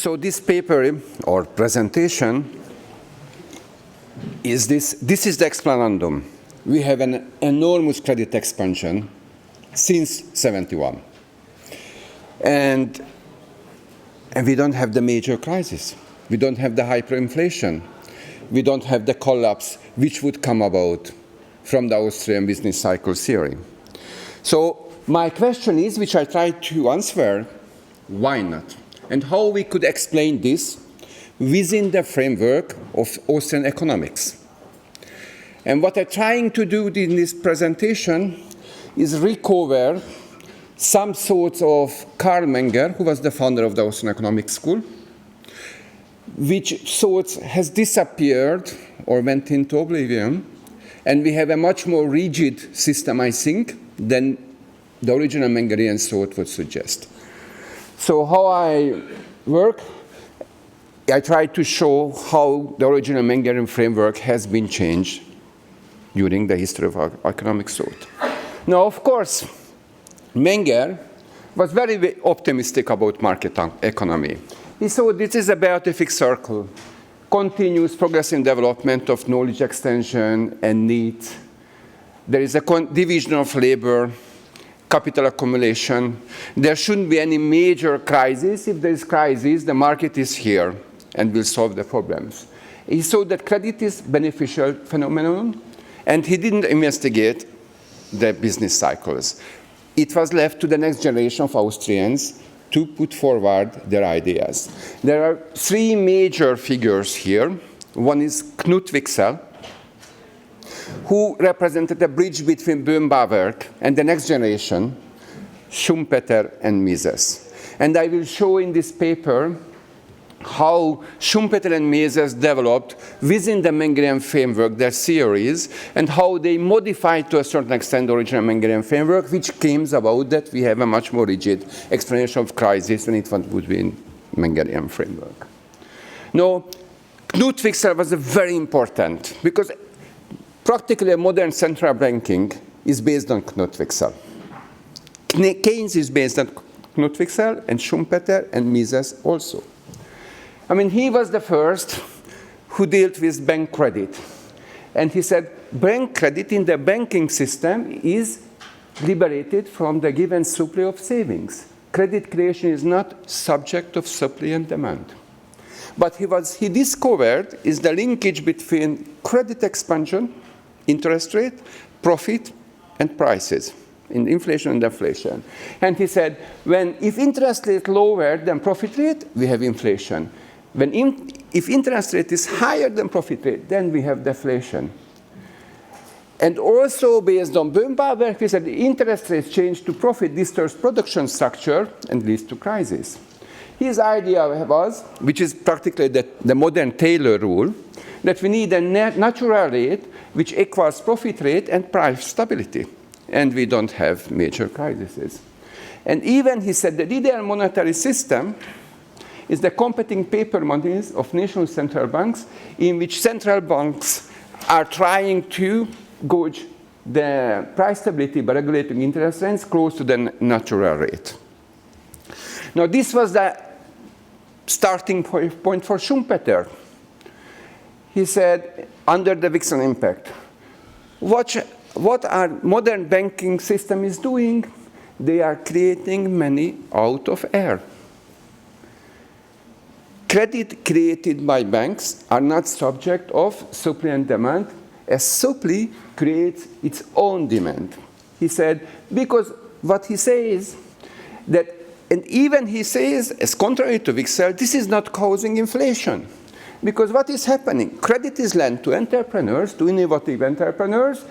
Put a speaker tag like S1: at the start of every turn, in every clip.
S1: So this paper or presentation is this is the explanandum. We have an enormous credit expansion since 71. And we don't have the major crisis. We don't have the hyperinflation. We don't have the collapse which would come about from the Austrian business cycle theory. So my question is, which I try to answer, why not? And how we could explain this within the framework of Austrian economics. And what I'm trying to do in this presentation is recover some thoughts of Karl Menger, who was the founder of the Austrian Economics School, which thoughts has disappeared or went into oblivion, and we have a much more rigid system, I think, than the original Mengerian thought would suggest. So how I work, I try to show how the original Mengerian framework has been changed during the history of our economic thought. Now, of course, Menger was very optimistic about market economy. He thought this is a beatific circle, continuous progressive development of knowledge extension and need. There is a division of labor, capital accumulation. There shouldn't be any major crisis. If there is crisis, the market is here and will solve the problems. He saw that credit is beneficial phenomenon, and he didn't investigate the business cycles. It was left to the next generation of Austrians to put forward their ideas. There are three major figures here. One is Knut Wicksell, who represented a bridge between Böhm-Bawerk and the next generation, Schumpeter and Mises. And I will show in this paper how Schumpeter and Mises developed within the Mengerian framework their theories, and how they modified to a certain extent the original Mengerian framework, which came about that we have a much more rigid explanation of crisis than it would be in Mengerian framework. Now, Knut Wicksell was very important, because practically modern central banking is based on Knut Wicksell. Keynes is based on Knut Wicksell, and Schumpeter and Mises also. I mean, he was the first who dealt with bank credit. And he said, bank credit in the banking system is liberated from the given supply of savings. Credit creation is not subject of supply and demand. But he discovered is the linkage between credit expansion, interest rate, profit, and prices, in inflation and deflation. And he said, if interest rate lower than profit rate, we have inflation. If interest rate is higher than profit rate, then we have deflation. And also based on Böhm-Bawerk, we said the interest rates change to profit disturbs production structure and leads to crisis. His idea was, which is practically the modern Taylor rule, that we need a natural rate which equals profit rate and price stability. And we don't have major crises. And even he said the ideal monetary system is the competing paper monies of national central banks, in which central banks are trying to gauge the price stability by regulating interest rates close to the natural rate. Now, this was the starting point for Schumpeter. He said, under the Wicksell impact, what our modern banking system is doing, they are creating money out of air. Credit created by banks are not subject of supply and demand, as supply creates its own demand. He said, because what he says that, and even he says, as contrary to Wicksell, this is not causing inflation. Because what is happening? Credit is lent to entrepreneurs, to innovative entrepreneurs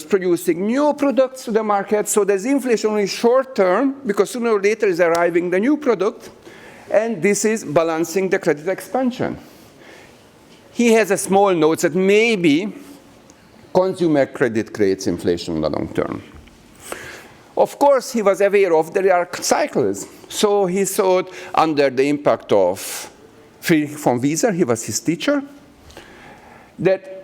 S1: producing new products to the market, so there's inflation only short term, because sooner or later is arriving the new product, and this is balancing the credit expansion. He has a small note that maybe consumer credit creates inflation in the long term. Of course, he was aware of there are cycles. So he thought under the impact of Friedrich von Wieser, he was his teacher, that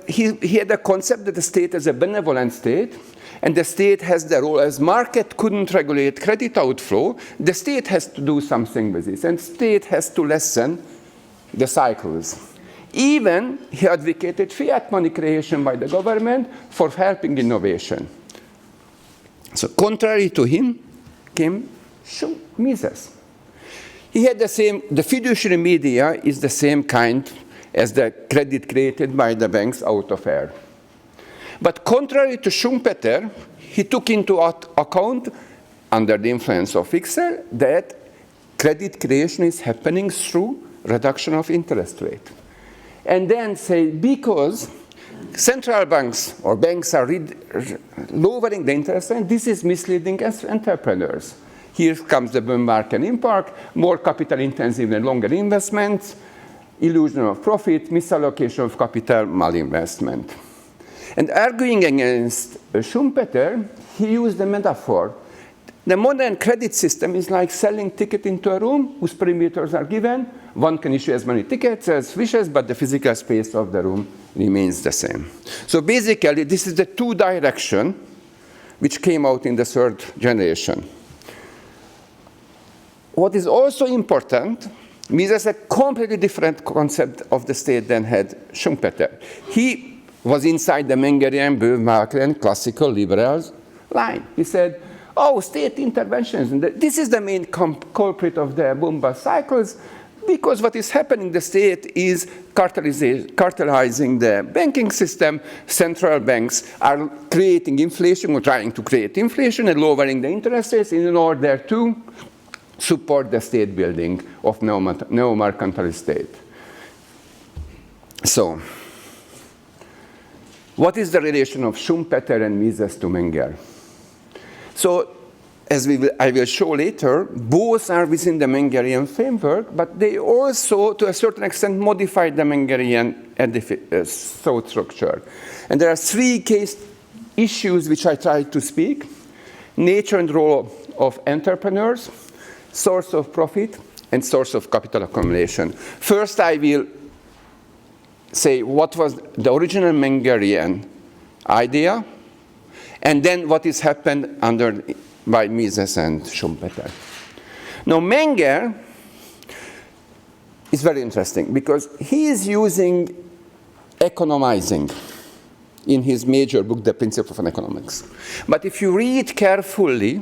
S1: he had a concept that the state is a benevolent state, and the state has the role, as market couldn't regulate credit outflow, the state has to do something with this, and state has to lessen the cycles. Even he advocated fiat money creation by the government for helping innovation. So contrary to him came Mises. He had the fiduciary media is the same kind as the credit created by the banks out of air. But contrary to Schumpeter, he took into account, under the influence of Wicksell, that credit creation is happening through reduction of interest rate. And then say, because central banks or banks are lowering the interest rate, this is misleading as entrepreneurs. Here comes the boom market impact, more capital intensive and longer investments, illusion of profit, misallocation of capital, malinvestment. And arguing against Schumpeter, he used a metaphor. The modern credit system is like selling ticket into a room whose perimeters are given. One can issue as many tickets as wishes, but the physical space of the room remains the same. So basically, this is the two direction which came out in the third generation. What is also important, Mises has a completely different concept of the state than had Schumpeter. He was inside the Mengerian, Böhm-Bawerk, classical liberals line. He said, oh, state interventions, and this is the main culprit of the boom-bust cycles, because what is happening, the state is cartelizing the banking system. Central banks are creating inflation, or trying to create inflation, and lowering the interest rates in order to support the state building of neo-mercantilist state. So, what is the relation of Schumpeter and Mises to Menger? So, as I will show later, both are within the Mengerian framework, but they also, to a certain extent, modified the Mengerian thought structure. And there are three case issues which I tried to speak: nature and role of entrepreneurs, source of profit, and source of capital accumulation. First, I will say what was the original Mengerian idea, and then what has happened by Mises and Schumpeter. Now, Menger is very interesting because he is using economizing in his major book, The Principle of Economics. But if you read carefully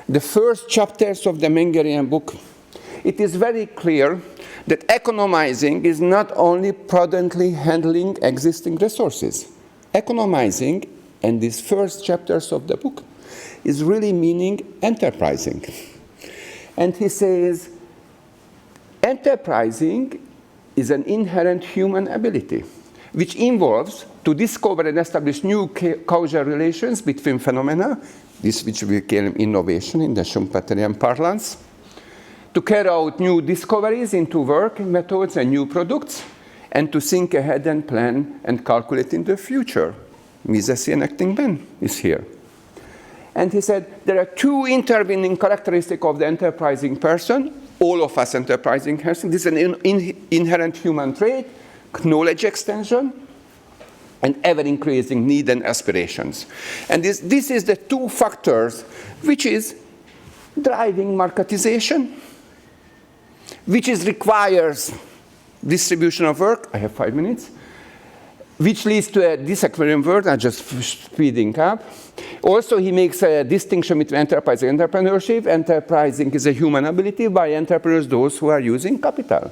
S1: the first chapters of the Mengerian book, it is very clear that economizing is not only prudently handling existing resources. Economizing, in these first chapters of the book, is really meaning enterprising. And he says, enterprising is an inherent human ability, which involves to discover and establish new causal relations between phenomena, this which we call innovation in the Schumpeterian parlance, to carry out new discoveries into work methods and new products, and to think ahead and plan and calculate in the future. Misesian acting man is here. And he said, there are two intervening characteristics of the enterprising person, all of us enterprising person. This is an inherent human trait, knowledge extension, and ever-increasing need and aspirations. And this is the two factors which is driving marketization, which requires distribution of work. I have 5 minutes. Which leads to a disequilibrium world. I'm just speeding up. Also, he makes a distinction between enterprise and entrepreneurship. Enterprising is a human ability. By entrepreneurs, those who are using capital.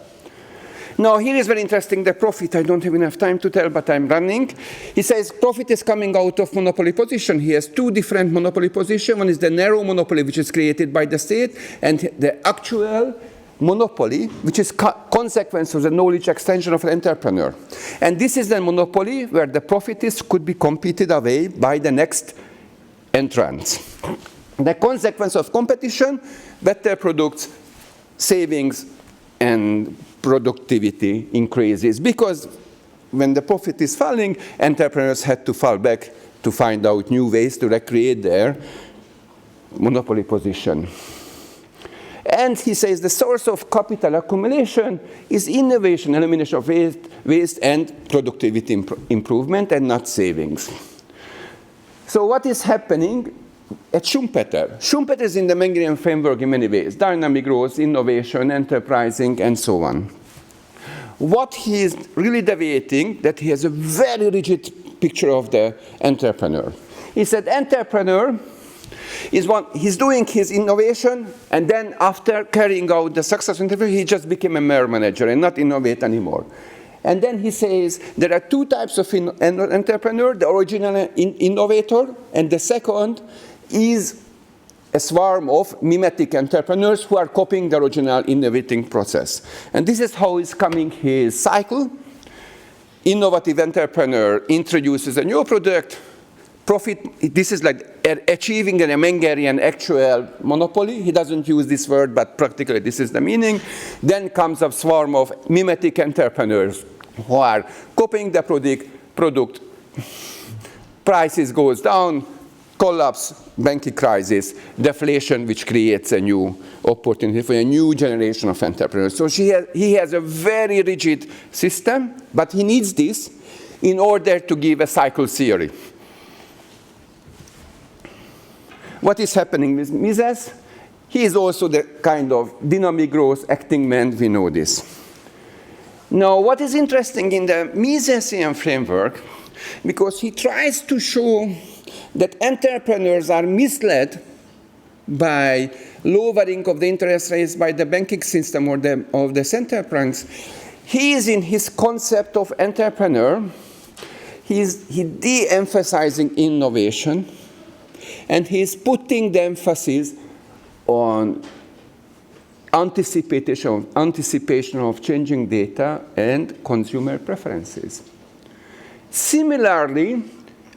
S1: Now, here is very interesting, the profit. I don't have enough time to tell, but I'm running. He says profit is coming out of monopoly position. He has two different monopoly positions. One is the narrow monopoly, which is created by the state, and the actual monopoly, which is consequence of the knowledge extension of an entrepreneur. And this is the monopoly where the profit could be competed away by the next entrants. The consequence of competition, better products, savings, and productivity increases. Because when the profit is falling, entrepreneurs had to fall back to find out new ways to recreate their monopoly position. And he says the source of capital accumulation is innovation, elimination of waste and productivity improvement, and not savings. So what is happening at Schumpeter? Schumpeter is in the Mengerian framework in many ways: dynamic growth, innovation, enterprising, and so on. What he is really deviating, that he has a very rigid picture of the entrepreneur. He said entrepreneur is one, he's doing his innovation, and then after carrying out the successful entrepreneur, he just became a mere manager and not innovate anymore. And then he says there are two types of entrepreneur: the original innovator, and the second is a swarm of mimetic entrepreneurs who are copying the original innovating process. And this is how he's coming his cycle. Innovative entrepreneur introduces a new product, profit, this is like achieving a Mengerian actual monopoly. He doesn't use this word, but practically this is the meaning. Then comes a swarm of mimetic entrepreneurs who are copying the product, prices goes down, collapse, banking crisis, deflation, which creates a new opportunity for a new generation of entrepreneurs. So he has a very rigid system, but he needs this in order to give a cycle theory. What is happening with Mises? He is also the kind of dynamic growth acting man, we know this. Now, what is interesting in the Misesian framework, because he tries to show that entrepreneurs are misled by lowering of the interest rates by the banking system or of the central banks. He is in his concept of entrepreneur, he de-emphasizing innovation, and he's putting the emphasis on anticipation of changing data and consumer preferences. Similarly,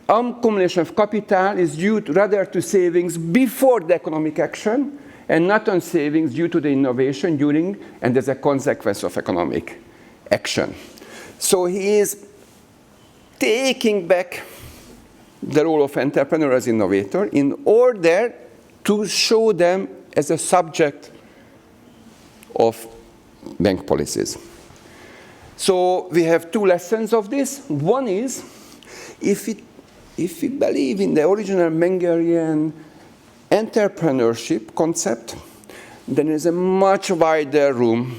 S1: accumulation of capital is due rather to savings before the economic action, and not on savings due to the innovation during and as a consequence of economic action. So he is taking back the role of entrepreneur as innovator in order to show them as a subject of bank policies. So we have two lessons of this. One is, if we believe in the original Mengerian entrepreneurship concept, then there is a much wider room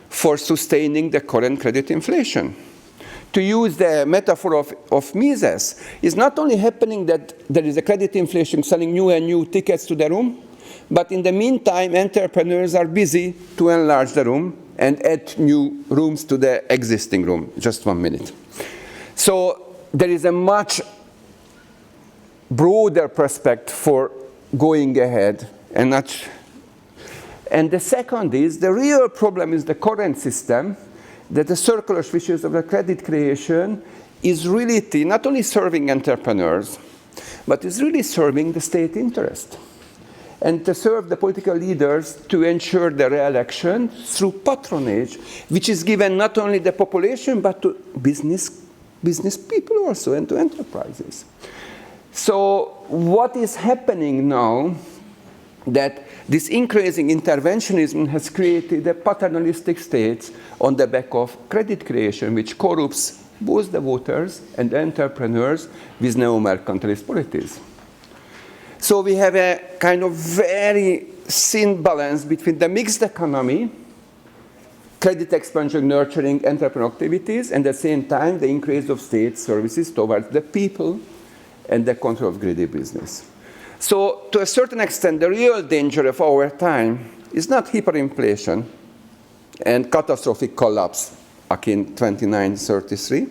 S1: for sustaining the current credit inflation. To use the metaphor of Mises, it's not only happening that there is a credit inflation selling new and new tickets to the room, but in the meantime, entrepreneurs are busy to enlarge the room and add new rooms to the existing room. Just 1 minute. So there is a much broader prospect for going ahead. And the second is, the real problem is the current system, that the circular switches of the credit creation is really not only serving entrepreneurs, but is really serving the state interest. And to serve the political leaders to ensure the re-election through patronage, which is given not only the population, but to business people also, and to enterprises. So what is happening now, that this increasing interventionism has created a paternalistic state on the back of credit creation, which corrupts both the voters and the entrepreneurs with neo-mercantilist policies. So we have a kind of very thin balance between the mixed economy, credit expansion nurturing entrepreneurial activities, and at the same time the increase of state services towards the people and the control of greedy business. So to a certain extent, the real danger of our time is not hyperinflation and catastrophic collapse in 2933,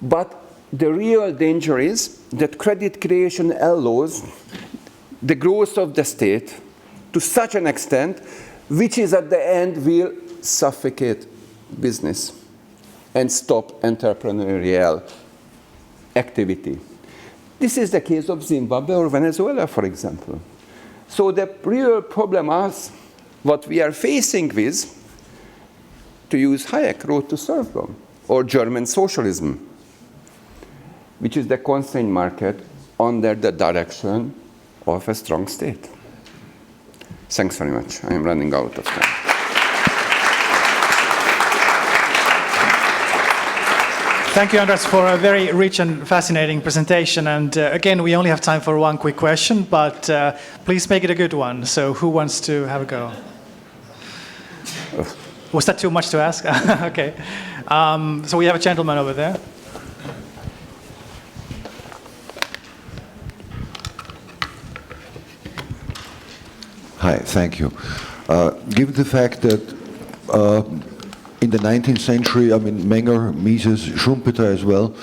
S1: but the real danger is that credit creation allows the growth of the state to such an extent which is at the end will suffocate business and stop entrepreneurial activity. This is the case of Zimbabwe or Venezuela, for example. So the real problem is what we are facing with, to use Hayek, road to serfdom, or German socialism, which is the constrained market under the direction of a strong state. Thanks very much. I am running out of time.
S2: Thank you, Andras, for a very rich and fascinating presentation. And again, we only have time for one quick question, but please make it a good one. So who wants to have a go? Was that too much to ask? Okay. So we have a gentleman over there.
S3: Hi, thank you. Given the fact that in the 19th century, I mean, Menger, Mises, Schumpeter as well,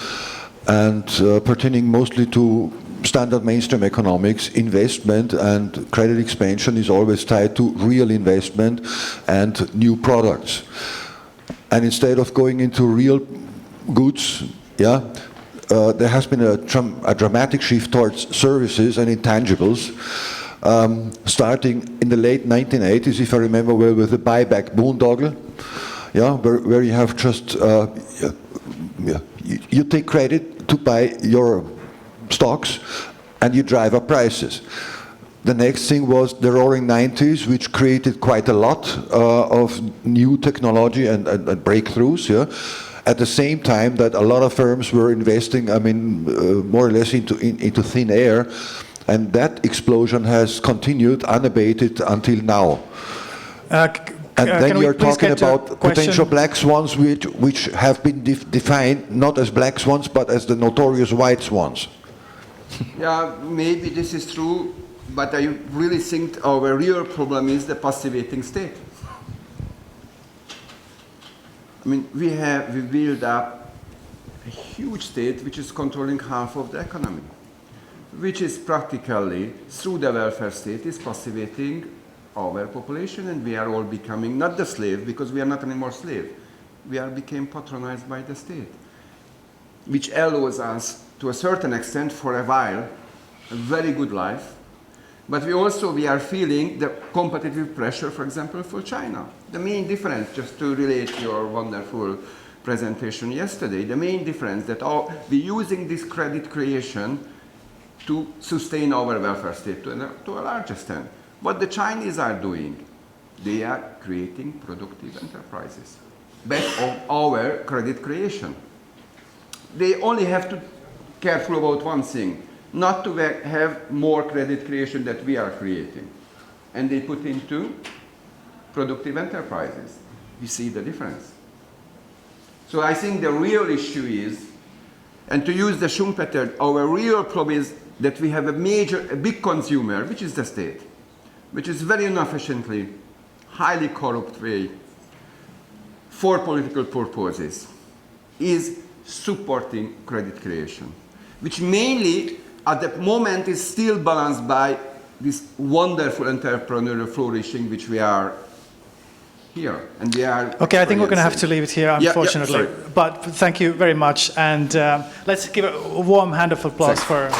S3: and pertaining mostly to standard mainstream economics, investment and credit expansion is always tied to real investment and new products. And instead of going into real goods, yeah, there has been a dramatic shift towards services and intangibles. Starting in the late 1980s, if I remember well, with the buyback boondoggle, yeah, where you have just, you take credit to buy your stocks and you drive up prices. The next thing was the roaring 90s, which created quite a lot of new technology and breakthroughs, yeah. At the same time that a lot of firms were investing, I mean, more or less into thin air. And that explosion has continued unabated until now. And then you're talking about potential black swans which have been defined not as black swans but as the notorious white swans.
S1: Yeah, maybe this is true, but I really think our real problem is the passivating state. I mean, we build up a huge state which is controlling half of the economy, which is practically, through the welfare state, is passivating our population, and we are all becoming not the slave, because we are not anymore slave. We are became patronized by the state, which allows us, to a certain extent, for a while, a very good life. But we are feeling the competitive pressure, for example, for China. The main difference, just to relate your wonderful presentation yesterday, the main difference that we're using this credit creation to sustain our welfare state to a large extent. What the Chinese are doing, they are creating productive enterprises based on our credit creation. They only have to be careful about one thing, not to have more credit creation that we are creating. And they put into productive enterprises. We see the difference. So I think the real issue is, and to use the Schumpeter, our real problem is that we have a big consumer, which is the state, which is very inefficiently, highly corrupt way, for political purposes, is supporting credit creation, which mainly at the moment is still balanced by this wonderful entrepreneurial flourishing which we are here. And we are
S2: okay, I think we're going to have to leave it here, unfortunately.
S1: Yeah,
S2: but thank you very much. And let's give a warm hand of applause for